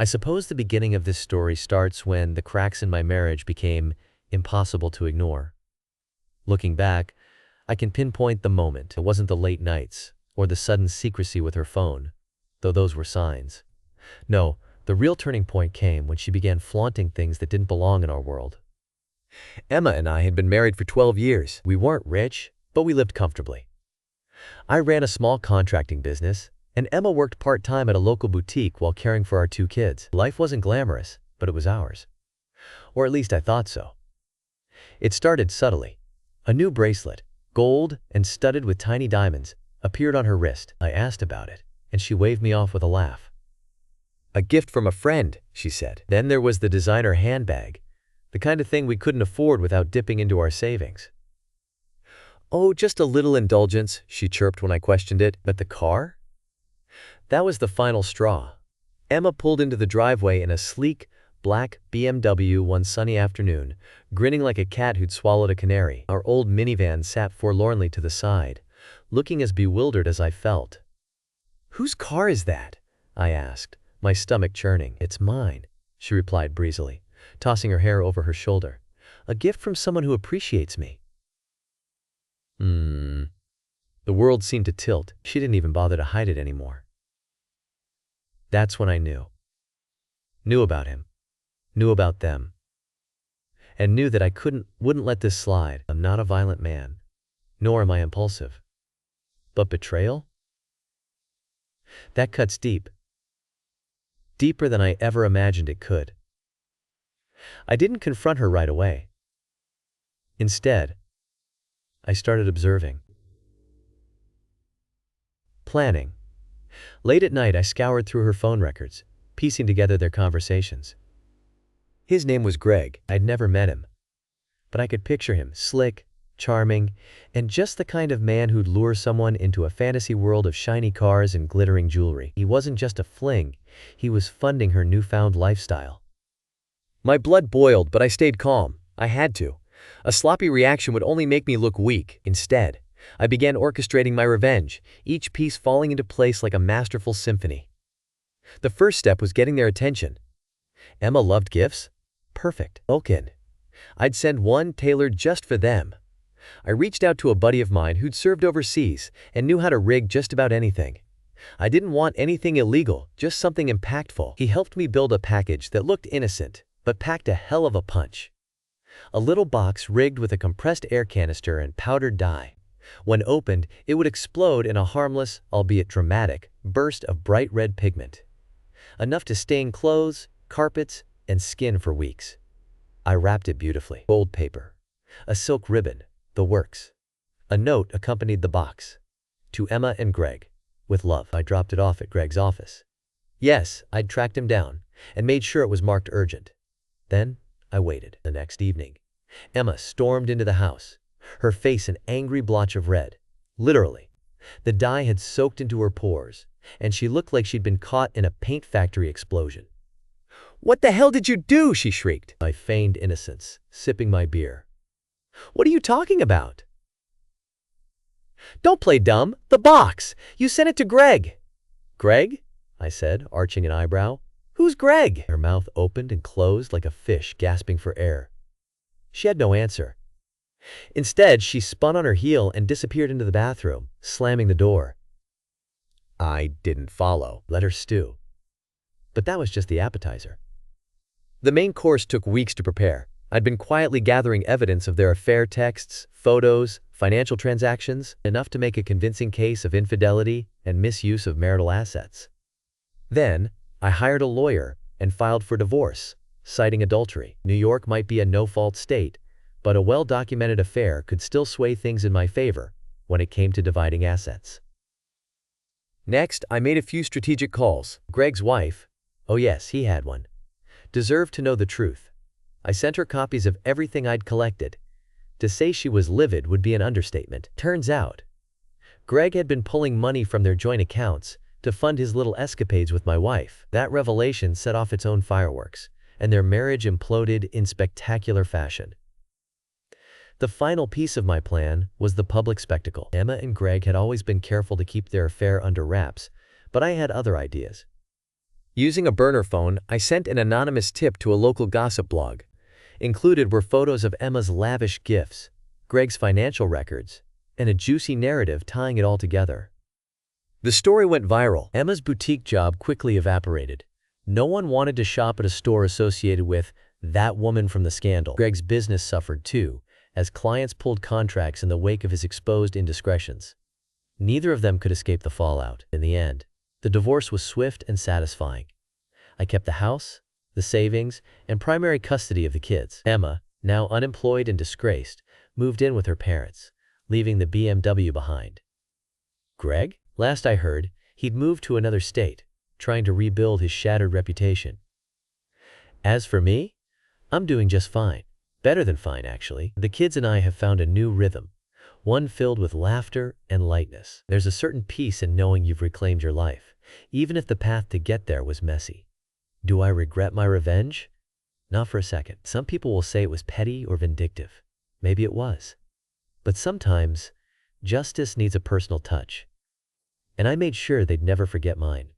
I suppose the beginning of this story starts when the cracks in my marriage became impossible to ignore. Looking back, I can pinpoint the moment. It wasn't the late nights or the sudden secrecy with her phone, though those were signs. No, the real turning point came when she began flaunting things that didn't belong in our world. Emma and I had been married for 12 years. We weren't rich, but we lived comfortably. I ran a small contracting business, and Emma worked part-time at a local boutique while caring for our 2 kids. Life wasn't glamorous, but it was ours. Or at least I thought so. It started subtly. A new bracelet, gold and studded with tiny diamonds, appeared on her wrist. I asked about it, and she waved me off with a laugh. "A gift from a friend," she said. Then there was the designer handbag, the kind of thing we couldn't afford without dipping into our savings. "Oh, just a little indulgence," she chirped when I questioned it. "But the car?" That was the final straw. Emma pulled into the driveway in a sleek, black BMW one sunny afternoon, grinning like a cat who'd swallowed a canary. Our old minivan sat forlornly to the side, looking as bewildered as I felt. "Whose car is that?" I asked, my stomach churning. "It's mine," she replied breezily, tossing her hair over her shoulder. "A gift from someone who appreciates me." The world seemed to tilt. She didn't even bother to hide it anymore. That's when I knew. Knew about him. Knew about them. And knew that I wouldn't let this slide. I'm not a violent man. Nor am I impulsive. But betrayal? That cuts deep. Deeper than I ever imagined it could. I didn't confront her right away. Instead, I started observing. Planning. Late at night, I scoured through her phone records, piecing together their conversations. His name was Greg. I'd never met him, but I could picture him, slick, charming, and just the kind of man who'd lure someone into a fantasy world of shiny cars and glittering jewelry. He wasn't just a fling, he was funding her newfound lifestyle. My blood boiled, but I stayed calm. I had to. A sloppy reaction would only make me look weak. Instead, I began orchestrating my revenge, each piece falling into place like a masterful symphony. The first step was getting their attention. Emma loved gifts. Perfect. Okay. I'd send one tailored just for them. I reached out to a buddy of mine who'd served overseas and knew how to rig just about anything. I didn't want anything illegal, just something impactful. He helped me build a package that looked innocent, but packed a hell of a punch. A little box rigged with a compressed air canister and powdered dye. When opened, it would explode in a harmless, albeit dramatic, burst of bright red pigment. Enough to stain clothes, carpets, and skin for weeks. I wrapped it beautifully. Gold paper. A silk ribbon. The works. A note accompanied the box. To Emma and Greg. With love. I dropped it off at Greg's office. Yes, I'd tracked him down, and made sure it was marked urgent. Then, I waited. The next evening, Emma stormed into the house, her face an angry blotch of red. Literally. The dye had soaked into her pores, and she looked like she'd been caught in a paint factory explosion. "What the hell did you do?" she shrieked. I feigned innocence, sipping my beer. "What are you talking about?" "Don't play dumb. The box! You sent it to Greg." "Greg?" I said, arching an eyebrow. "Who's Greg?" Her mouth opened and closed like a fish gasping for air. She had no answer. Instead, she spun on her heel and disappeared into the bathroom, slamming the door. I didn't follow. Let her stew. But that was just the appetizer. The main course took weeks to prepare. I'd been quietly gathering evidence of their affair, texts, photos, financial transactions, enough to make a convincing case of infidelity and misuse of marital assets. Then, I hired a lawyer and filed for divorce, citing adultery. New York might be a no-fault state, but a well-documented affair could still sway things in my favor when it came to dividing assets. Next, I made a few strategic calls. Greg's wife, oh yes, he had one, deserved to know the truth. I sent her copies of everything I'd collected. To say she was livid would be an understatement. Turns out, Greg had been pulling money from their joint accounts to fund his little escapades with my wife. That revelation set off its own fireworks, and their marriage imploded in spectacular fashion. The final piece of my plan was the public spectacle. Emma and Greg had always been careful to keep their affair under wraps, but I had other ideas. Using a burner phone, I sent an anonymous tip to a local gossip blog. Included were photos of Emma's lavish gifts, Greg's financial records, and a juicy narrative tying it all together. The story went viral. Emma's boutique job quickly evaporated. No one wanted to shop at a store associated with that woman from the scandal. Greg's business suffered too, as clients pulled contracts in the wake of his exposed indiscretions. Neither of them could escape the fallout. In the end, the divorce was swift and satisfying. I kept the house, the savings, and primary custody of the kids. Emma, now unemployed and disgraced, moved in with her parents, leaving the BMW behind. Greg? Last I heard, he'd moved to another state, trying to rebuild his shattered reputation. As for me, I'm doing just fine. Better than fine, actually. The kids and I have found a new rhythm, one filled with laughter and lightness. There's a certain peace in knowing you've reclaimed your life, even if the path to get there was messy. Do I regret my revenge? Not for a second. Some people will say it was petty or vindictive. Maybe it was. But sometimes, justice needs a personal touch. And I made sure they'd never forget mine.